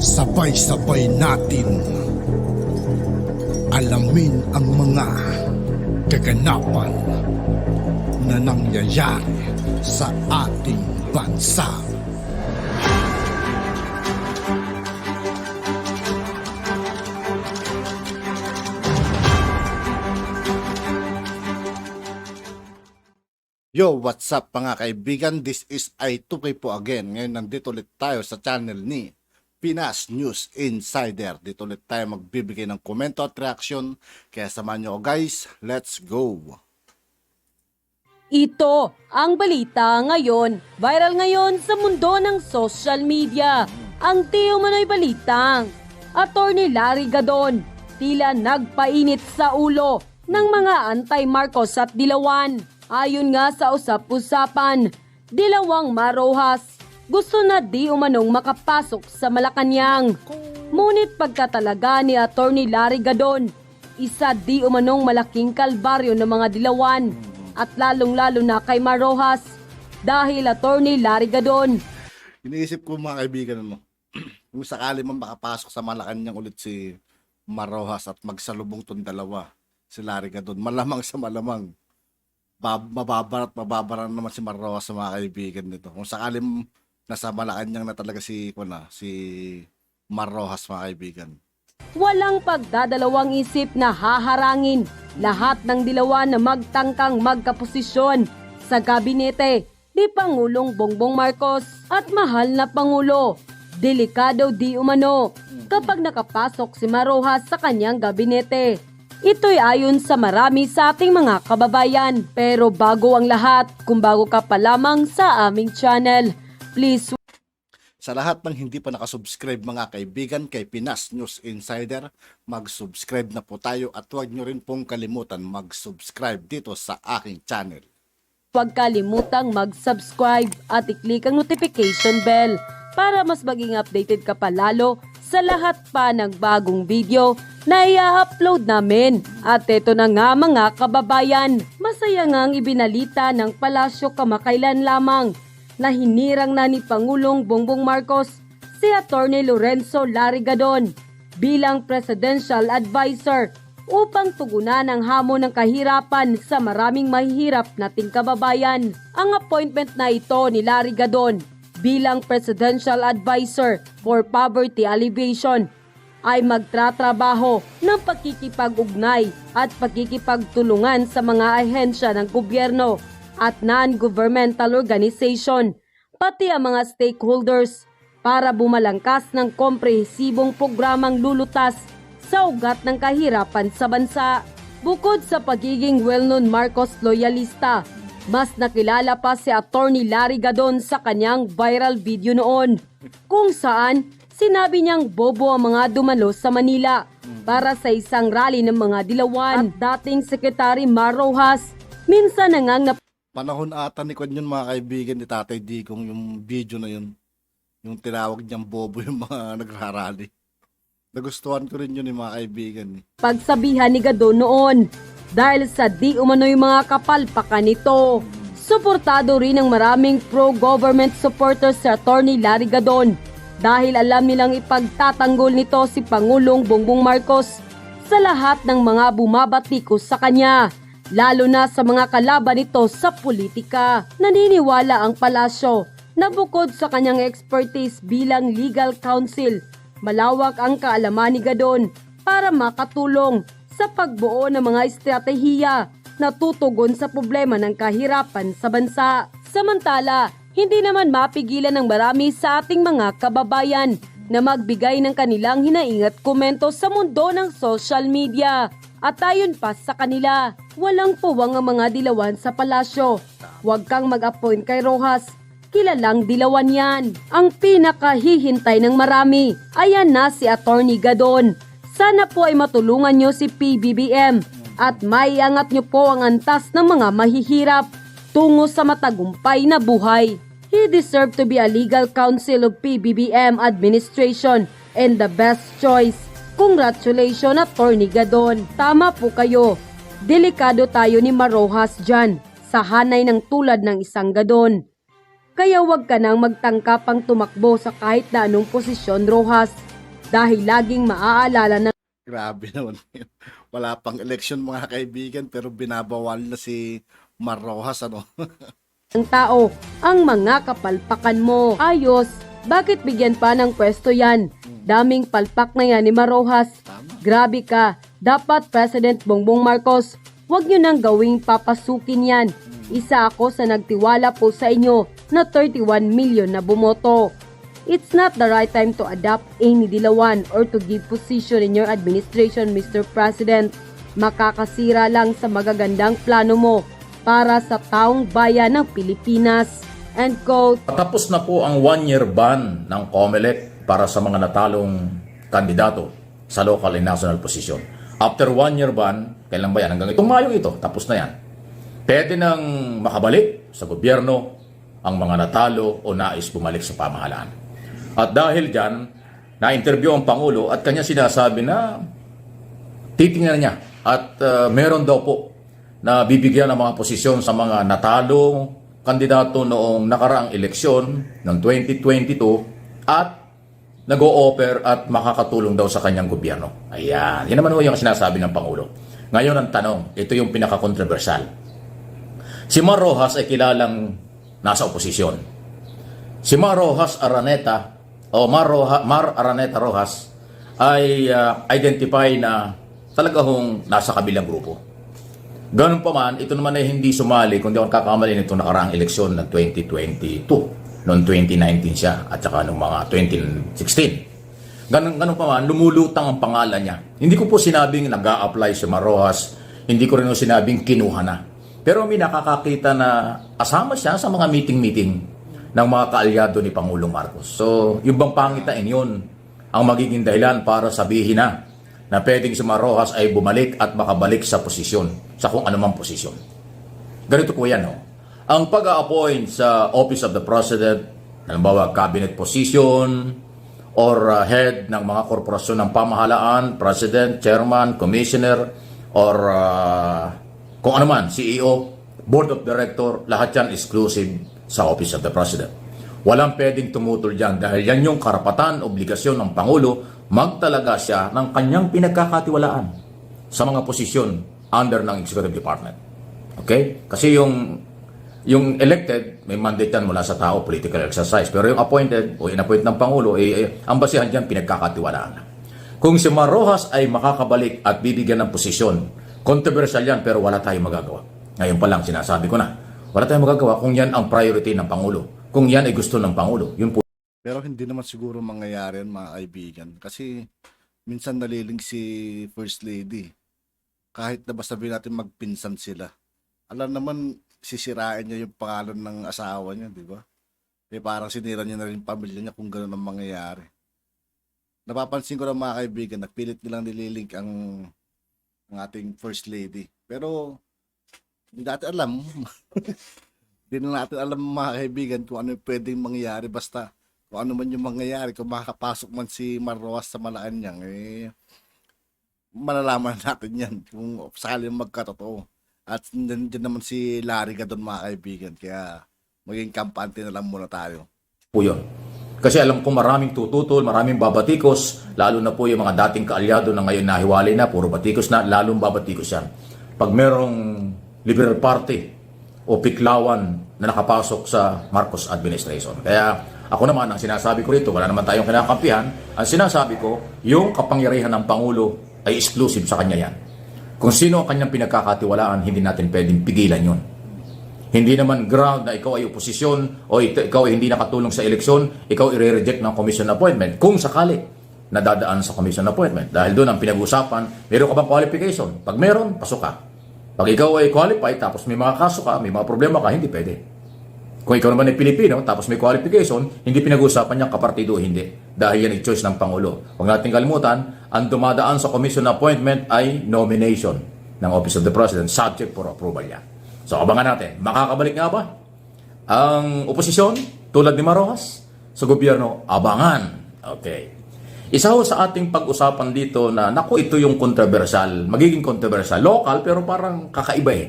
Sabay-sabay natin alamin ang mga kaganapan na nangyayari sa ating bansa. Yo, what's up mga kaibigan? This is I2K po again. Ngayon nandito ulit tayo sa channel ni Pinas News Insider. Dito ulit tayo magbibigay ng komento at reaksyon. Kaya samahan nyo guys, let's go! Ito ang balita ngayon. Viral ngayon sa mundo ng social media. Ang tiyo manoy balitang Attorney Larry Gadon tila nagpainit sa ulo ng mga anti-Marcos at Dilawan. Ayon nga sa usap-usapan, Dilawang Marojas gusto na di umanong makapasok sa Malacanang. Ngunit pagkatalaga ni Attorney Larry Gadon, isa di umanong malaking kalbaryo ng mga Dilawan at lalong-lalo na kay Marojas dahil Attorney Larry Gadon. Iniisip ko mga kaibigan mo, kung sakali man makapasok sa Malacanang ulit si Marojas at magsalubong tong dalawa, si Larry Gadon, malamang sa malamang mababara naman si Marojas sa mga kaibigan nito. Kung sakaling nasa Malacanang na talaga si Marojas mga kaibigan. Walang pagdadalawang isip na haharangin lahat ng Dilawan na magtangkang magkaposisyon sa gabinete ni Pangulong Bongbong Marcos at mahal na Pangulo. Delikado di umano kapag nakapasok si Marojas sa kanyang gabinete. Ito'y ayon sa marami sa ating mga kababayan. Pero bago ang lahat, kung bago ka pa lamang sa aming channel, please. Sa lahat ng hindi pa nakasubscribe mga kaibigan kay Pinas News Insider, mag-subscribe na po tayo at huwag nyo rin pong kalimutan mag-subscribe dito sa aking channel. Huwag kalimutang mag-subscribe at i-click ang notification bell para mas maging updated ka pa lalo sa lahat pa ng bagong video na i-upload namin. At ito na nga mga kababayan, masaya ngang ibinalita ng palasyo kamakailan lamang na hinirang na ni Pangulong Bongbong Marcos si Attorney Lorenzo Larry Gadon bilang Presidential Advisor upang tugunan ang hamon ng kahirapan sa maraming mahihirap nating kababayan. Ang appointment na ito ni Larry Gadon bilang Presidential Advisor for Poverty Alleviation ay magtratrabaho ng pagkikipag-ugnay at pagkikipagtulungan sa mga ahensya ng gobyerno at non-governmental organization, pati ang mga stakeholders para bumalangkas ng komprehensibong programang lulutas sa ugat ng kahirapan sa bansa. Bukod sa pagiging well-known Marcos loyalista, mas nakilala pa si Attorney Larry Gadon sa kanyang viral video noon, kung saan sinabi niyang bobo ang mga dumalo sa Manila para sa isang rally ng mga Dilawan. At dating Secretary Marojas, minsan nangang Panahon ata ni Kwan yun mga kaibigan ni Tatay Digong yung video na yun. Yung tinawag niyang bobo yung mga nagrarally. Nagustuhan ko rin yun mga kaibigan. pagsabihan ni Gadon noon dahil sa di umano'y mga kapalpakan nito. Suportado rin ng maraming pro-government supporters sa Attorney Larry Gadon dahil alam nilang ipagtatanggol nito si Pangulong Bongbong Marcos sa lahat ng mga bumabatikos sa kanya, lalo na sa mga kalaban nito sa politika. Naniniwala ang palasyo na bukod sa kanyang expertise bilang legal counsel, malawak ang kaalaman ni Gadon para makatulong sa pagbuo ng mga estratehiya na tutugon sa problema ng kahirapan sa bansa. Samantala, hindi naman mapigilan ng marami sa ating mga kababayan na magbigay ng kanilang hinaing at komento sa mundo ng social media. At ayon pa sa kanila, walang puwang ang mga Dilawan sa palasyo. Huwag kang mag-appoint kay Rojas, kilalang Dilawan yan. Ang pinakahihintay ng marami, ayan na si Attorney Gadon. Sana po ay matulungan nyo si PBBM at maiangat nyo po ang antas ng mga mahihirap tungo sa matagumpay na buhay. He deserved to be a legal counsel of PBBM administration and the best choice. Congratulations, Attorney Gadon. Tama po kayo. Delikado tayo ni Marojas dyan sa hanay ng tulad ng isang Gadon. Kaya huwag ka nang magtangka pang tumakbo sa kahit na anong posisyon, Rojas. dahil laging maaalala ng Grabe naman yun. Wala pang election mga kaibigan pero binabawal na si Mar Rojas, ano? tao ang mga kapalpakan mo. Ayos, bakit bigyan pa ng pwesto yan? Daming palpak na yan ni Marojas. Grabe ka, dapat President Bongbong Marcos, huwag nyo nang gawing papasukin yan. Isa ako sa nagtiwala po sa inyo na 31 million na bumoto. It's not the right time to adopt any dilawan or to give position in your administration, Mr. President. Makakasira lang sa magagandang plano mo para sa taong bayan ng Pilipinas. End quote. Tapos na po ang 1-year ban ng COMELEC para sa mga natalong kandidato sa local and national position. After 1-year ban, kailan ba yan? Hanggang itong Mayo ito, tapos na yan. Pwede nang makabalik sa gobyerno ang mga natalo o nais bumalik sa pamahalaan. At dahil dyan, na-interview ang Pangulo at kanya sinasabi na titingnan niya at meron daw po na bibigyan ng mga posisyon sa mga natalo kandidato noong nakaraang eleksyon ng 2022 at nag-o-offer at makakatulong daw sa kanyang gobyerno. Ayan. Yan naman ho yung sinasabi ng Pangulo. Ngayon ang tanong, ito yung pinaka-controversial. Si Mar Rojas ay kilalang nasa oposisyon. Si Mar Rojas Araneta o Mar Araneta Rojas ay identify na talaga hong nasa kabilang grupo. Ganun pa man, ito naman ay hindi sumali, kung di ako kakamali nito nakaraang eleksyon ng 2022. Noong 2019 siya at saka noong mga 2016. Ganun pa man, lumulutang ang pangalan niya. Hindi ko po sinabing nag-a-apply si Mar Rojas, hindi ko rin sinabing kinuha na. Pero may nakakakita na asama siya sa mga meeting-meeting ng mga kaalyado ni Pangulong Marcos. So, yung bang pangitain yun ang magiging dahilan para sabihin na pwedeng si Mar Rojas ay bumalik at makabalik sa posisyon, sa kung anumang posisyon. Ganito po yan, no? Ang pag-a-appoint sa Office of the President, halimbawa cabinet position, or head ng mga korporasyon ng pamahalaan, President, Chairman, Commissioner, or kung ano man, CEO, Board of Director, lahat yan exclusive sa Office of the President. Walang pwedeng tumutol dyan dahil yan yung karapatan, obligasyon ng Pangulo, magtalaga siya ng kanyang pinagkakatiwalaan sa mga posisyon under ng Executive Department. Okay? Kasi yung elected, may mandate yan mula sa tao, political exercise. Pero yung appointed o inappoint ng Pangulo, ang basihan dyan, pinagkakatiwalaan. Kung si Mar Rojas ay makakabalik at bibigyan ng posisyon, controversial yan pero wala tayong magagawa. Ngayon pa lang, sinasabi ko na, wala tayong magagawa kung yan ang priority ng Pangulo. Kung yan ay gusto ng Pangulo, yun po. Pero hindi naman siguro mangyayari yan mga kaibigan. Kasi minsan naliling si First Lady. Kahit na ba sabihin natin magpinsan sila. Alam naman, sisirain niya yung pangalan ng asawa niya, di ba? Parang sinira niya na rin pamilya niya kung gano'n ang mangyayari. Napapansin ko lang mga kaibigan, napilit nilang nililink ang ating First Lady. Pero hindi natin alam. Hindi na natin alam mga kaibigan kung ano yung pwedeng mangyayari. Basta kung ano man yung mangyayari, kung makakapasok man si Mar Rojas sa Malacanang, malalaman natin yan kung sakaling magkatotoo. At nandiyan naman si Larry Gadon mga kaibigan. Kaya maging kampante na lang muna tayo. Po yun. Kasi alam ko maraming tututol, maraming babatikos, lalo na po yung mga dating kaalyado na ngayon nahiwalay na, puro batikos na, lalong babatikos yan. Pag merong Liberal Party o Piklawan na nakapasok sa Marcos administration. Kaya ako naman, ang sinasabi ko rito, wala naman tayong kinakampihan, ang sinasabi ko, yung kapangyarihan ng Pangulo ay exclusive sa kanya yan. Kung sino ang kanyang pinagkakatiwalaan, hindi natin pwedeng pigilan yun. Hindi naman ground na ikaw ay oposisyon o ikaw ay hindi nakatulong sa eleksyon, ikaw i-reject ng commission appointment. Kung sakali nadadaan sa commission appointment. Dahil doon ang pinag-usapan, meron ka bang qualification? Pag meron, pasok ka. Pag ikaw ay qualified, tapos may mga kaso ka, may mga problema ka, hindi pwede. Kung ikaw naman ay Pilipino, tapos may qualification, hindi pinag-usapan niyang kapartido o hindi. Dahil yan ay choice ng Pangulo. Huwag natin kalimutan, ang dumadaan sa commission appointment ay nomination ng Office of the President, subject for approval yan. So, abangan natin. Makakabalik nga ba ang oposisyon tulad ni Mar Rojas sa gobyerno? Abangan. Okay. Isa ho sa ating pag-usapan dito na, naku, ito yung controversial, magiging controversial, local, pero parang kakaiba eh.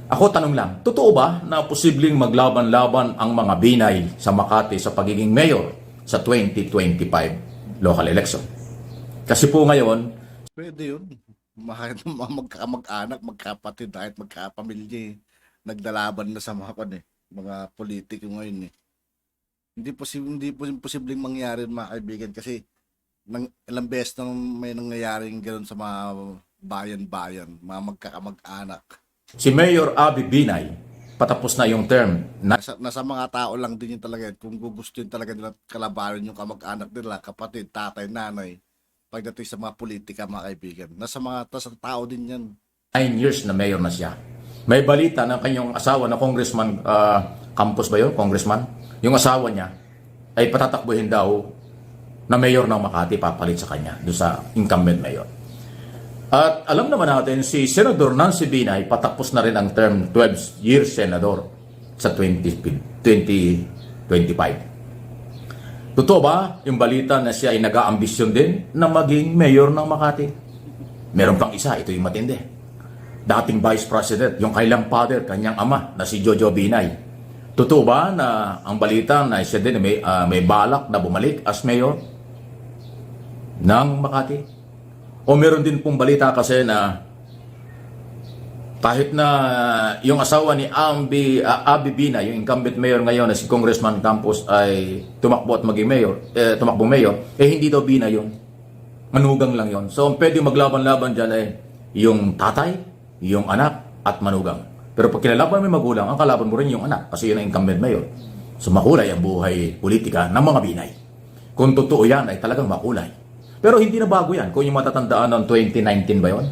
Ako, tanong lang, totoo ba na posibleng maglaban-laban ang mga binay sa Makati sa pagiging mayor sa 2025? local election. Kasi po ngayon, Pwede yun. Magkamag-anak, magkapatid, kahit magkapamilya eh. Naglalaban na sa mga politiko ngayon eh. Hindi po posibleng mangyari yun, mga kaibigan, kasi ilang beses nang may nangyayaring gano'n sa mga bayan-bayan, mga magkakamag-anak. si Mayor Abby Binay, patapos na yung term na Nasa mga tao lang din yun talaga. Kung gugustuhin talaga nila kalabanin yung kamag-anak nila, kapatid, tatay, nanay, pagdating sa mga politika, mga kaibigan. Nasa tao din yan. 9 years na mayor na siya. May balita ng kanyang asawa na Congressman Campos ba yun? Congressman? Yung asawa niya ay patatakbuhin daw na mayor ng Makati, papalit sa kanya, doon sa incumbent mayor. At alam naman natin, si Senador Nancy Binay patapos na rin ang term 12 years senador sa 2025. Totoo ba yung balita na siya ay nag-aambisyon din na maging mayor ng Makati? Meron pang isa, ito yung matindi. Dating Vice President, yung kailang father, kanyang ama, na si Jojo Binay. Totoo ba na ang balita na siya din may balak na bumalik as mayor ng Makati? O meron din pong balita kasi na kahit na yung asawa ni Abby Binay, yung incumbent mayor ngayon na si Congressman Campos ay tumakbo at maging mayor, tumakbong mayor, hindi daw Binay yun. Manugang lang yun. So, pwede maglaban-laban dyan yung tatay, yung anak, at manugang. Pero pag kinalaban mo yung magulang, ang kalaban mo rin yung anak kasi yun ang incumbent mayor. So, makulay ang buhay politika ng mga Binay. Kung totoo yan, ay talagang makulay. Pero hindi na bago yan. Kung yung matatandaan ng 2019 ba yun?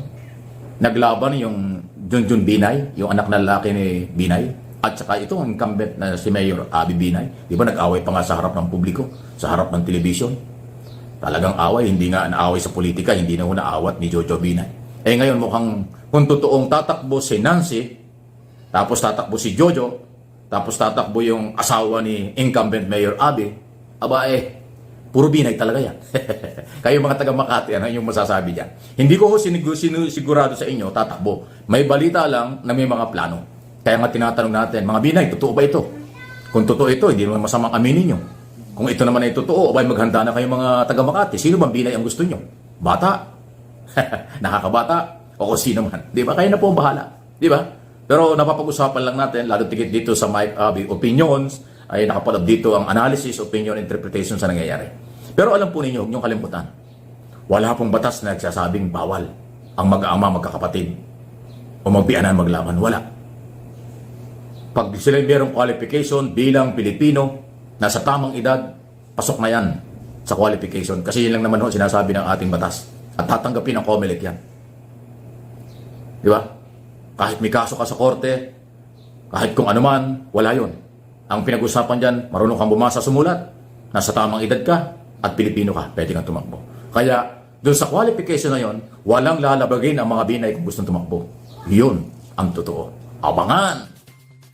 Naglaban yung Junjun Binay, yung anak na lalaki ni Binay, at saka ito ang incumbent na si Mayor Abby Binay. Di ba nag-away pa nga sa harap ng publiko, sa harap ng telebisyon? Talagang away, hindi nga naaway sa politika, hindi na naawat ni Jojo Binay. Ngayon mukhang kung totoong tatakbo si Nancy, tapos tatakbo si Jojo, tapos tatakbo yung asawa ni incumbent Mayor Abby, puro Binay talaga yan. Kayo mga taga Makati, ano yung masasabi dyan? Hindi ko sigurado sa inyo, tatakbo. May balita lang na may mga plano. Kaya nga tinatanong natin, mga Binay, totoo ba ito? Kung totoo ito, hindi naman masamang aminin nyo. Kung ito naman ay totoo, maghanda na kayo mga taga Makati. Sino bang Binay ang gusto nyo? Bata? Nakakabata? O kung sino man. Di ba? Kayo na po ang bahala. Di ba? Pero napapag-usapan lang natin, lalo tigit dito sa Mike Abby Opinions, ay nakapalab dito ang analysis, opinion, interpretation sa nangyayari. Pero alam po ninyo, huwag niyong kalimutan, wala pong batas na nagsasabing bawal ang mag-aama, magkakapatid, o magbianan, maglaban. Wala. Pag sila mayroong qualification bilang Pilipino, nasa tamang edad, pasok na yan sa qualification. Kasi yun lang naman sinasabi ng ating batas. At tatanggapin ang COMELEC yan. Di ba? Kahit may kaso ka sa korte, kahit kung ano man, wala yun. Ang pinag-usapan dyan, marunong kang bumasa, sumulat, nasa tamang edad ka, at Pilipino ka, pwede kang tumakbo. Kaya, doon sa qualification na yon, walang lalabagin ang mga Binay kung gustong tumakbo. Yun ang totoo. Abangan!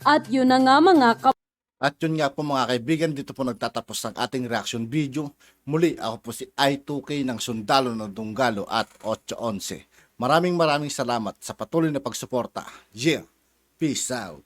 At yun na nga mga At yun nga po mga kaibigan, dito po nagtatapos ang ating reaction video. Muli, ako po si I2K ng Sundalo ng Dunggalo at 811. Maraming salamat sa patuloy na pagsuporta. Yeah, peace out.